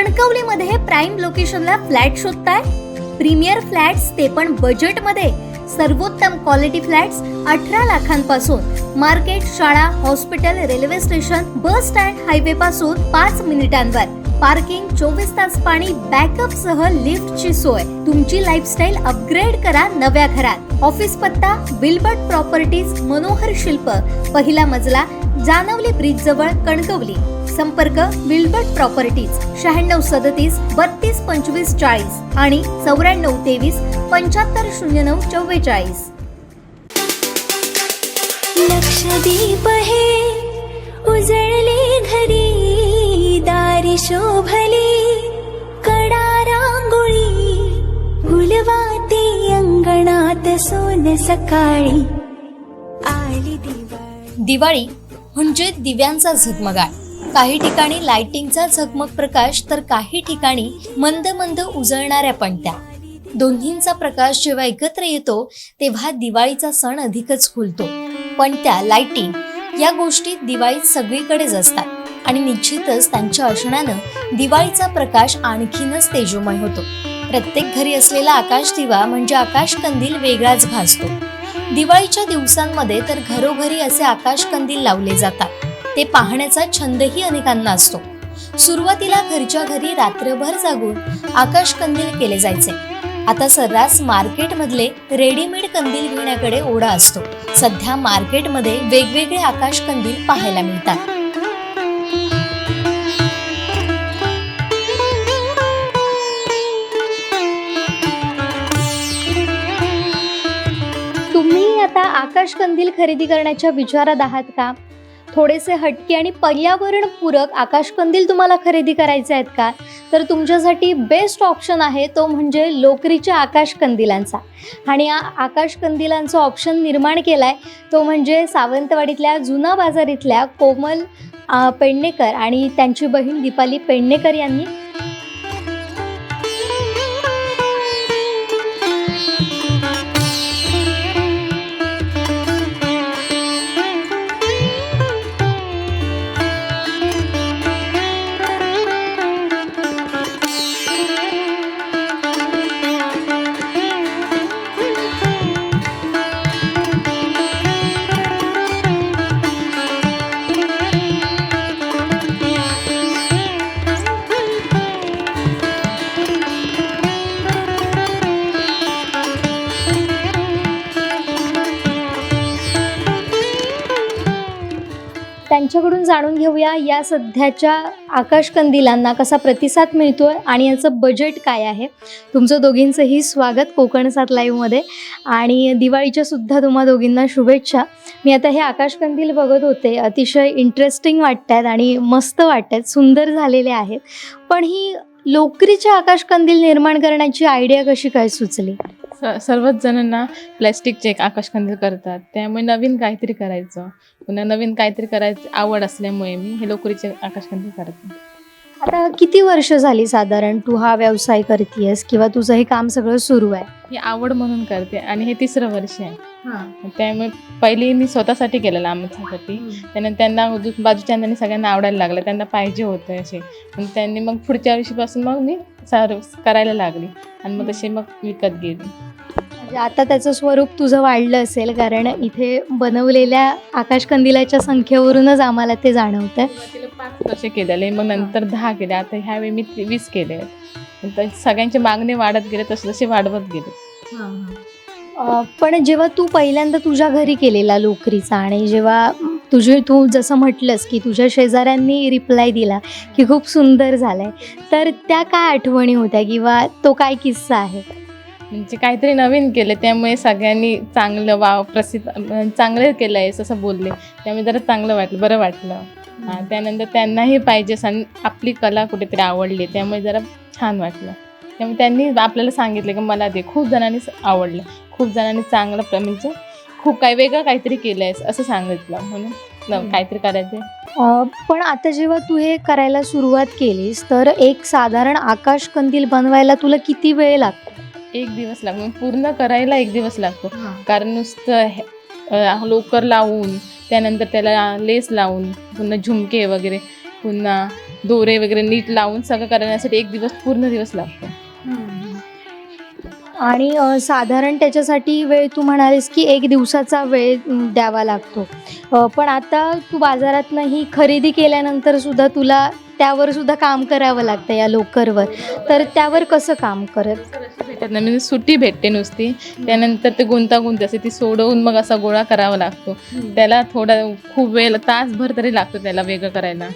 कणकवलीमध्ये prime लोकेशनला flat शोधताय? Premier flats ते पण बजेटमध्ये. सर्वोत्तम क्वालिटी फ्लॅट्स 18 लाखांपासून. मार्केट, शाळा, hospital, railway station, bus stand, highway पासून 5 मिनिटांवर. पार्किंग, 24 तास पाणी, बॅकअप सह लिफ्टची सोय. तुमची लाईफस्टाईल अपग्रेड करा नव्या घरात. ऑफिस पत्ता विल्बर्ट प्रॉपर्टीज, मनोहर शिल्प, पहिला मजला, जानवली ब्रिज जवळ, कणकवली. संपर्क विल्बर्ट प्रॉपर्टीज 9637 32 25 40 आणि 9423 7509 44. लक्षदीप हे उजळले घरी, दारी शोभली कडा रांगोळी, फुलवाती अंगणात सोन सकाळी आली दिवाळी. दिवाळी म्हणजे दिव्यांचा झगमगाट. काही ठिकाणी लाइटिंगचा झगमग प्रकाश, तर काही ठिकाणी मंद मंद उजळणाऱ्या पणत्या. दोन्हींचा प्रकाश जेव्हा एकत्र येतो तेव्हा दिवाळीचा सण अधिकच खुलतो. पणत्या, लाइटिंग या गोष्टी दिवाळीत सगळीकडेच असतात आणि निश्चितच त्यांच्या असण्यानं दिवाळीचा प्रकाश आणखीनच तेजोमय होतो. प्रत्येक घरी असलेला आकाश दिवा म्हणजे आकाश कंदील वेगळाच भासतो. दिवाळीच्या दिवसांमध्ये तर घरोघरी असे आकाश कंदील लावले जातात. ते पाहण्याचा छंदही अनेकांना असतो. सुरुवातीला घरच्या घरी रात्रभर जागून आकाश कंदील केले जायचे. आता सर्रास मार्केटमधले रेडीमेड कंदील घेण्याकडे ओढा असतो. सध्या मार्केटमध्ये वेगवेगळे आकाश कंदील पाहायला मिळतात. तुम्ही आता आकाश कंदील खरेदी करण्याच्या विचारात आहात का? थोडेसे हटके आणि पर्यावरणपूरक आकाश कंदील तुम्हाला खरेदी करायचे आहेत का? तर तुमच्यासाठी बेस्ट ऑप्शन आहे तो म्हणजे लोकरीच्या आकाश कंदिलांचा. आणि या आकाश कंदिलांचा ऑप्शन निर्माण केलाय तो म्हणजे सावंतवाडीतल्या जुना बाजार इथल्या कोमल पेडणेकर आणि त्यांची बहीण दीपाली पेडणेकर यांनी. त्यांच्याकडून जाणून घेऊया या सध्याच्या आकाश कंदिलांना कसा प्रतिसाद मिळतोय आणि याचं बजेट काय आहे. तुमचं दोघींचंही स्वागत कोकण 7 लाईव्हमध्ये आणि दिवाळीच्या सुद्धा तुम्हा दोघींना शुभेच्छा. मी आता हे आकाश कंदील बघत होते, अतिशय इंटरेस्टिंग वाटत आहेत आणि मस्त वाटत आहेत, सुंदर झालेले आहेत. पण ही लोकरीचे आकाश कंदील निर्माण करण्याची आयडिया कशी काय सुचली? सर्वच जणांना प्लॅस्टिकचे आकाश कंदील करतात, त्यामुळे नवीन काहीतरी करायचं, पुन्हा नवीन काहीतरी करायचं आवड असल्यामुळे मी हे लोकरीचे आकाश कंदील करते. आता किती वर्ष झाली साधारण तू हा व्यवसाय करतेस किंवा तुझं हे काम सगळं सुरू आहे? ही आवड म्हणून करते आणि हे 3रं वर्ष आहे. त्यामुळे पहिली मी स्वतःसाठी केलेलं आमच्यासाठी, त्यानंतर त्यांना बाजूच्यांनी सगळ्यांना आवडायला लागलं, त्यांना पाहिजे होतं असे. त्यांनी मग पुढच्या वर्षीपासून मग मी करायला लागली आणि मग तसे मग विकत गेली. म्हणजे आता त्याचं स्वरूप तुझं वाढलं असेल, कारण इथे बनवलेल्या आकाश कंदिलाच्या संख्येवरूनच आम्हाला ते जाणवतंय. तिला 5 वर्ष केलेले, मग नंतर 10 केले, आता ह्यावेळी मी 20 केले. सगळ्यांचे मागणी वाढत गेले, तसे तसे वाढवत गेले. पण जेव्हा तू पहिल्यांदा तुझ्या घरी केलेला लोकरीचा आणि जेव्हा तू जसं म्हटलंस की तुझ्या शेजाऱ्यांनी रिप्लाय दिला की खूप सुंदर झालंय, तर त्या काय आठवणी होत्या किंवा तो काय किस्सा आहे? म्हणजे काहीतरी नवीन केलं, त्यामुळे सगळ्यांनी चांगलं चांगलं केलं आहे असं बोलले, त्यामुळे जरा चांगलं वाटलं, बरं वाटलं. त्यानंतर त्यांनाही पाहिजे आपली कला कुठेतरी आवडली, त्यामुळे जरा छान वाटलं. त्यामुळे त्यांनी आपल्याला सांगितलं की मला ते खूप जणांनी आवडलं, खूप जणांनी चांगलं म्हणजे खूप काही वेगळं काहीतरी केलं आहे असं सांगितलं, म्हणून काहीतरी करायचं. पण आता जेव्हा तू हे करायला सुरुवात केलीस तर एक साधारण आकाश कंदील बनवायला तुला किती वेळ लागतो? 1 दिवस लागतो, पूर्ण करायला 1 दिवस लागतो. कारण नुसतं लोकर लावून त्यानंतर त्याला लेस लावून पुन्हा झुमके वगैरे पुन्हा दोरे वगैरे नीट लावून सगळं करण्यासाठी 1 दिवस पूर्ण दिवस लागतो. आणि साधारण त्याच्यासाठी वेळ तू म्हणालीस की 1 दिवसाचा वेळ द्यावा लागतो. पण आता तू बाजारातनं ही खरेदी केल्यानंतर सुद्धा तुला त्यावर सुद्धा काम करावं लागतं या लोकरवर. तर त्यावर कसं काम करत? भेटत नाही, म्हणजे सुट्टी भेटते नुसती. त्यानंतर ते गुंतागुंत असते ती सोडवून मग असा गोळा करावा लागतो. त्याला थोडा खूप वेळ, तासभर तरी लागतो त्याला वेगळं करायला.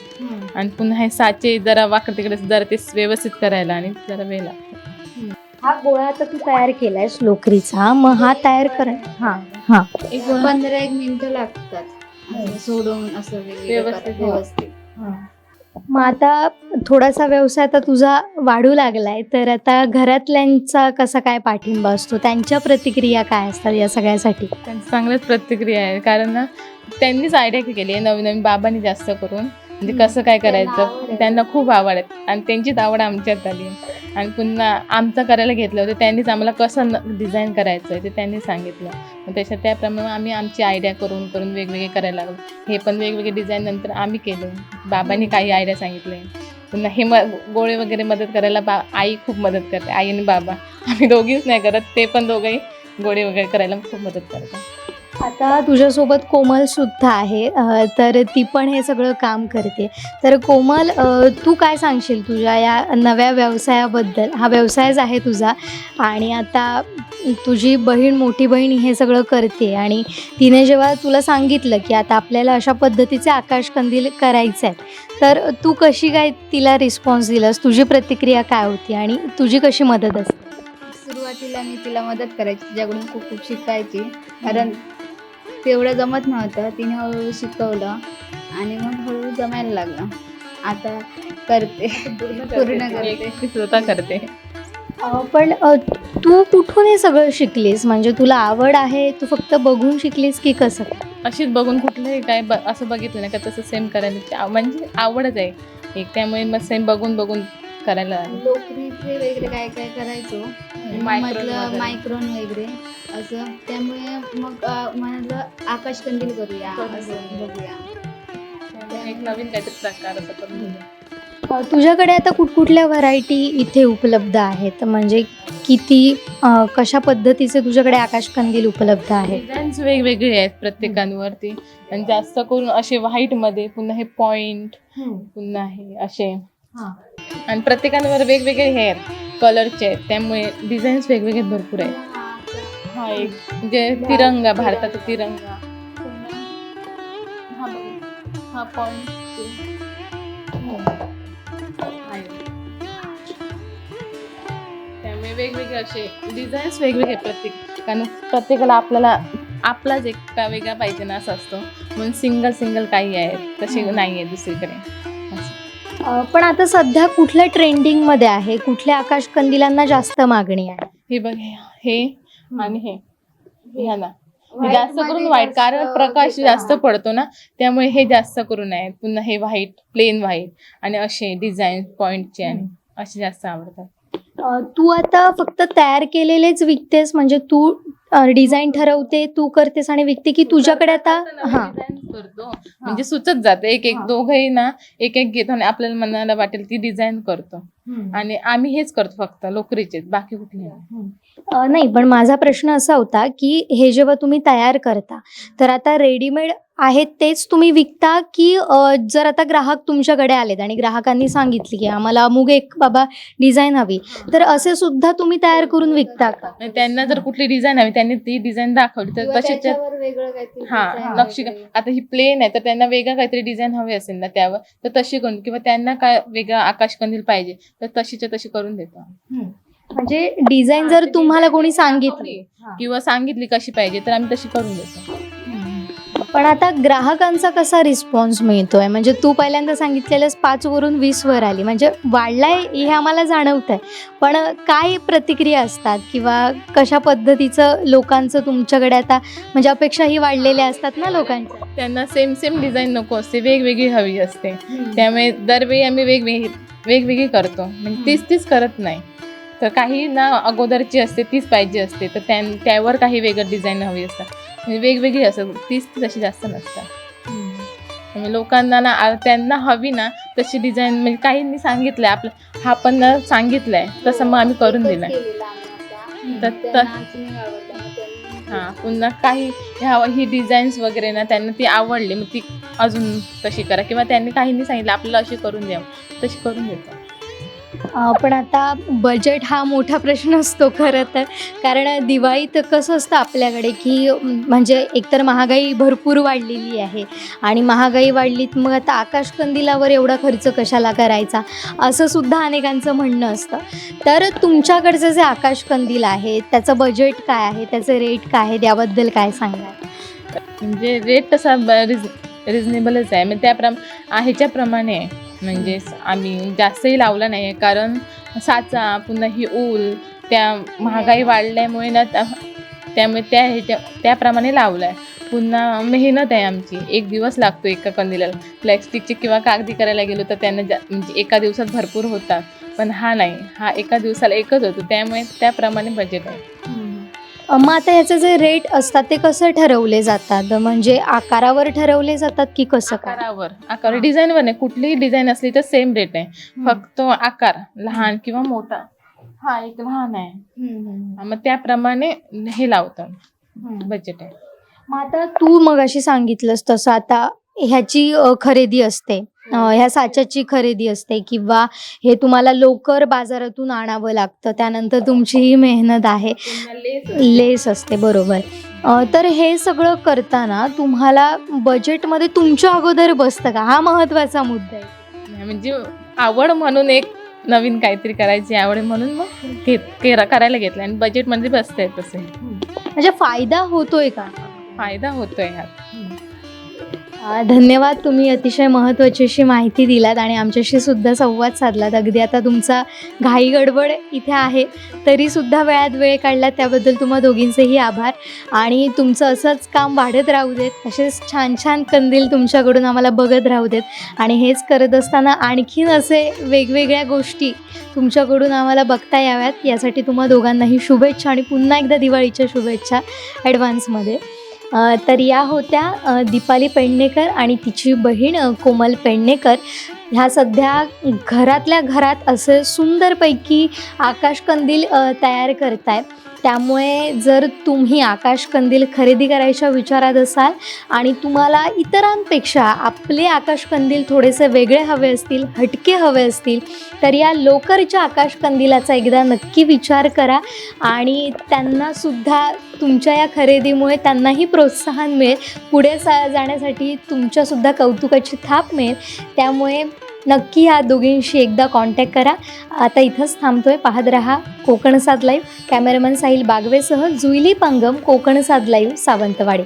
आणि पुन्हा हे साचे जरा वाकड तिकडे जरा ते व्यवस्थित करायला आणि जरा वेळ लागतो. हा गोळा आता तू तयार केलायस लोकरीचा, मग हा तयार कर. हां 15-1 मिनिटं लागतात असं सोडून असं व्यवस्थित. व्यवस्थित. मग आता थोडासा व्यवसाय आता तुझा वाढू लागलाय, तर आता घरातल्यांचा कसा काय पाठिंबा असतो? त्यांच्या प्रतिक्रिया काय असतात या सगळ्यासाठी? त्यांची चांगल्याच प्रतिक्रिया आहे, कारण ना त्यांनीच आयडिया केली आहे नवीन नवीन, बाबांनी जास्त करून, म्हणजे कसं काय करायचं त्यांना खूप आवड आहे आणि त्यांचीच आवड आमच्यात आली. आणि पुन्हा आमचं करायला घेतलं होतं, त्यांनीच आम्हाला कसं डिझाईन करायचं आहे ते त्यांनी सांगितलं. मग त्याप्रमाणे आम्ही आमची आयडिया करून करून वेगवेगळे करायला लागलो. हे पण वेगवेगळे डिझाईन नंतर आम्ही केले. बाबांनी काही आयडिया सांगितले. पुन्हा हे गोळे वगैरे मदत करायला आई खूप मदत करते. आई आणि बाबा, आम्ही दोघीच नाही करत, ते पण दोघंही गोळे वगैरे करायला खूप मदत करतात. आता तुझ्यासोबत कोमल सुद्धा आहे, तर ती पण हे सगळं काम करते. तर कोमल, तू काय सांगशील तुझ्या या नव्या व्यवसायाबद्दल? हा व्यवसायच आहे तुझा आणि आता तुझी बहीण, मोठी बहीण हे सगळं करते आणि तिने जेव्हा तुला सांगितलं की आता आपल्याला अशा पद्धतीचे आकाशकंदील करायचे आहेत, तर तू कशी काय तिला रिस्पॉन्स दिलास? तुझी प्रतिक्रिया काय होती आणि तुझी कशी मदत असते? सुरुवातीला मी तिला मदत करायची, तिच्याकडून खूप खूप शिकायची, कारण तेवढं जमत नव्हतं. तिने हळूहळू शिकवलं आणि मग हळूहळू जमायला लागलं. आता करते, पूर्ण करते. ती स्वतः करते. पण तू कुठून हे सगळं शिकलीस? म्हणजे तुला आवड आहे, तू फक्त बघून शिकलीस की कसं? अशीच बघून कुठलंही काय असं बघितलं नाही का तसं सेम करायला म्हणजे आवडच आहे एक, त्यामुळे मग सेम बघून बघून करायला लागले. लोकरीचे वगैरे काय काय करायचो, मायक्रोन मधलं वगैरे. मायक्रोन वगैरे असं. त्यामुळे मग म्हणालं आकाशकंदील करूया, असं बघूया. त्यामुळे एक नवीन काहीतरी प्रकार असं करून दिला. तुझ्याकडे आता कुठकुठल्या व्हरायटी इथे उपलब्ध आहेत? म्हणजे किती कशा पद्धतीचे तुझ्याकडे आकाशकंदील उपलब्ध आहेत? डिझाईन्स वेगवेगळे आहेत प्रत्येकांवरती, आणि जास्त करून असे व्हाईटमध्ये, पुन्हा हे पॉइंट, पुन्हा हे असे, आणि प्रत्येकांवर वेगवेगळे हे आहेत, कलरचे आहेत, त्यामुळे डिझाईन्स वेगवेगळे भरपूर आहेत. हा एक म्हणजे तिरंगा, भारताचा तिरंगा, हा बघा, हा पॉइंट, त्यामुळे वेगवेगळे असे डिझाईन्स वेगवेगळे कारण प्रत्येकाला आपलाच एक का वेगळा पाहिजे ना असं असतं, म्हणून सिंगल काही आहेत, तसे नाही आहे दुसरीकडे. पण आता सध्या कुठल्या ट्रेंडिंगमध्ये आहे? कुठल्या आकाशकंदिलांना जास्त मागणी आहे? हे बघ, हे आणि हे ह्या ना, हे जास्त करून व्हाईट, कारण प्रकाश जास्त पडतो ना, त्यामुळे हे जास्त करून आहेत. पुन्हा हे व्हाईट, प्लेन व्हाईट, आणि असे डिझाईन पॉइंटचे आणि असे जास्त आवडतात. तू आता फक्त तयार केलेलेच विकतेस? म्हणजे तू डिझाईन ठरवते, तू करतेस आणि विकते, की तुझ्याकडे आता करतो म्हणजे सुचत जाते, एक दोघंही ना एक घेतो आणि आपल्याला मनाला वाटेल ती डिझाईन करतो. आणि आम्ही हेच करतो फक्त लोकरीचे, बाकी कुठले नाही. पण माझा प्रश्न असा होता की हे जेव्हा तुम्ही तयार करता, तर आता रेडीमेड आहेत तेच तुम्ही विकता, की जर आता ग्राहक तुमच्याकडे आलेत आणि ग्राहकांनी सांगितले की आम्हाला अमुक एक बाबा डिझाईन हवी, तर असे सुद्धा तुम्ही तयार करून विकता का? त्यांना जर कुठली डिझाईन हवी, त्यांनी ती डिझाईन दाखवली तर तशीच, वेगळं काहीतरी नक्षी. आता ही प्लेन आहे तर त्यांना वेगळं काहीतरी डिझाईन हवी असेल ना त्यावर, तर तशी करून, किंवा त्यांना काय वेगळं आकाशकंदील पाहिजे तर तशीच्या तशी करून देतो. म्हणजे डिझाईन जर तुम्हाला कोणी सांगितली किंवा सांगितली कशी पाहिजे तर आम्ही तशी करून देतो. पण आता ग्राहकांचा कसा रिस्पॉन्स मिळतोय? म्हणजे तू पहिल्यांदा सांगितलेलंस 5 वरून 20 वर आली, म्हणजे वाढलाय हे आम्हाला जाणवत आहे, पण काय प्रतिक्रिया असतात किंवा कशा पद्धतीचं लोकांचं तुमच्याकडे आता, म्हणजे अपेक्षाही वाढलेल्या असतात ना लोकांच्या? त्यांना सेम डिझाईन नको असते, वेगवेगळी हवी असते, त्यामुळे दरवेळी आम्ही वेगवेगळी करतो, म्हणजे तीच करत नाही. तर काही ना अगोदरची असते तीच पाहिजे असते, तर त्यावर काही वेगळं डिझाईन हवी असतात, म्हणजे वेगवेगळी असं तीच तशी जास्त नसतात. लोकांना ना त्यांना हवी ना तशी डिझाईन म्हणजे काहींनी सांगितलंय आपलं हा पण सांगितलंय तसं मग आम्ही करून दिलंय. हां पुन्हा काही ही डिझाईन्स वगैरे ना त्यांना ती आवडली मग ती अजून तशी करा किंवा त्यांनी काहींनी सांगितलं आपल्याला अशी करून द्या तशी करून देतो. पण आता बजेट हा मोठा प्रश्न असतो खरं तर, कारण दिवाळीत कसं असतं आपल्याकडे की म्हणजे एकतर महागाई भरपूर वाढलेली आहे आणि महागाई वाढलीत मग आता आकाशकंदिलावर एवढा खर्च कशाला करायचा असं सुद्धा अनेकांचं म्हणणं असतं. तर तुमच्याकडचं जे आकाशकंदील आहे त्याचं बजेट काय आहे, त्याचं रेट काय आहे, त्याबद्दल काय सांगाल? म्हणजे रेट तसा रिजनेबलच आहे म्हणजे ह्याच्याप्रमाणे आहे. म्हणजे आम्ही जास्तही लावला नाही आहे कारण साचा पुन्हा ही ऊल त्या महागाई वाढल्यामुळे ना त्यामुळे त्याप्रमाणे लावलं आहे. पुन्हा मेहनत आहे आमची, 1 दिवस लागतो एका कंदिलाला. प्लॅस्टिकची किंवा कागदी करायला गेलो तर त्यांना म्हणजे एका दिवसात भरपूर होतात पण हा नाही, हा एका दिवसाला एकच होतो त्यामुळे त्याप्रमाणे बजेट आहे. मग आता ह्याचे जे रेट असतात ते कसं ठरवले जातात, म्हणजे आकारावर ठरवले जातात की कसं काय? आकारावर डिझाईनवर नाही, कुठलीही डिझाईन असली तर सेम रेट आहे. फक्त आकार लहान किंवा मोठा, हा एक लहान आहे मग त्याप्रमाणे हे लावतात बजेट आहे. मग आता तू मगाशी सांगितलंस तसं आता ह्याची खरेदी असते, ह्या साच्याची खरेदी असते किंवा हे तुम्हाला लवकर बाजारातून आणावं लागतं, त्यानंतर तुमची ही मेहनत आहे, लेस असते बरोबर. तर हे सगळं करताना तुम्हाला बजेटमध्ये तुमच्या अगोदर बसतं का, हा महत्त्वाचा मुद्दा आहे. म्हणजे आवड म्हणून एक नवीन काहीतरी करायची आवड म्हणून मग करायला घेतलं आणि बजेटमध्ये बसतंय तसे. म्हणजे फायदा होतोय का? फायदा होतोय ह्यात. धन्यवाद, तुम्ही अतिशय महत्त्वाची अशी माहिती दिलात आणि आमच्याशी सुद्धा संवाद साधलात. अगदी आता तुमचा घाई गडबड इथे आहे तरीसुद्धा वेळात वेळ काढलात त्याबद्दल तुम्हा दोघींचेही आभार आणि तुमचं असंच काम वाढत राहू देत, असेच छान छान कंदील तुमच्याकडून आम्हाला बघत राहू देत आणि हेच करत असताना आणखीन असे वेगवेगळ्या गोष्टी तुमच्याकडून आम्हाला बघता याव्यात यासाठी तुम्हा दोघांनाही शुभेच्छा आणि पुन्हा एकदा दिवाळीच्या शुभेच्छा ॲडव्हान्समध्ये. तर या होत्या दीपाली पेडणेकर आणि तिची बहीण कोमल पेडणेकर. ह्या सध्या घरातल्या घरात असे सुंदरपैकी आकाशकंदील तयार करताय. त्यामुळे जर तुम्ही आकाशकंदील खरेदी करायच्या विचारात असाल आणि तुम्हाला इतरांपेक्षा आपले आकाशकंदील थोडेसे वेगळे हवे असतील, हटके हवे असतील तर या लोकरच्या आकाशकंदिलाचा एकदा नक्की विचार करा आणि त्यांनासुद्धा तुमच्या या खरेदीमुळे त्यांनाही प्रोत्साहन मिळेल, पुढे जाण्यासाठी तुमच्यासुद्धा कौतुकाची थाप मिळेल. त्यामुळे नक्की ह्या दोघींशी एकदा कॉन्टॅक्ट करा. आता इथंच थांबतोय, पाहत रहा कोकण साद लाईव्ह. कॅमेरामन साहिल बागवेसह जुईली पंगम, कोकण साद लाईव्ह, सावंतवाडी.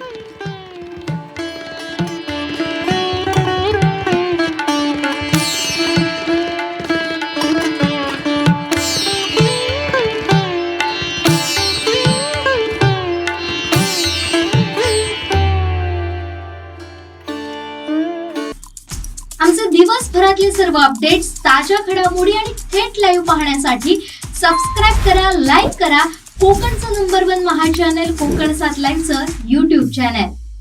आमचे दिवसभरातले सर्व अपडेट्स, ताज्या घडामोडी आणि थेट लाईव्ह पाहण्यासाठी सबस्क्राईब करा, लाईक करा कोकणचं नंबर 1 महा चॅनल कोकण साद लाईव्हचं YouTube चॅनल.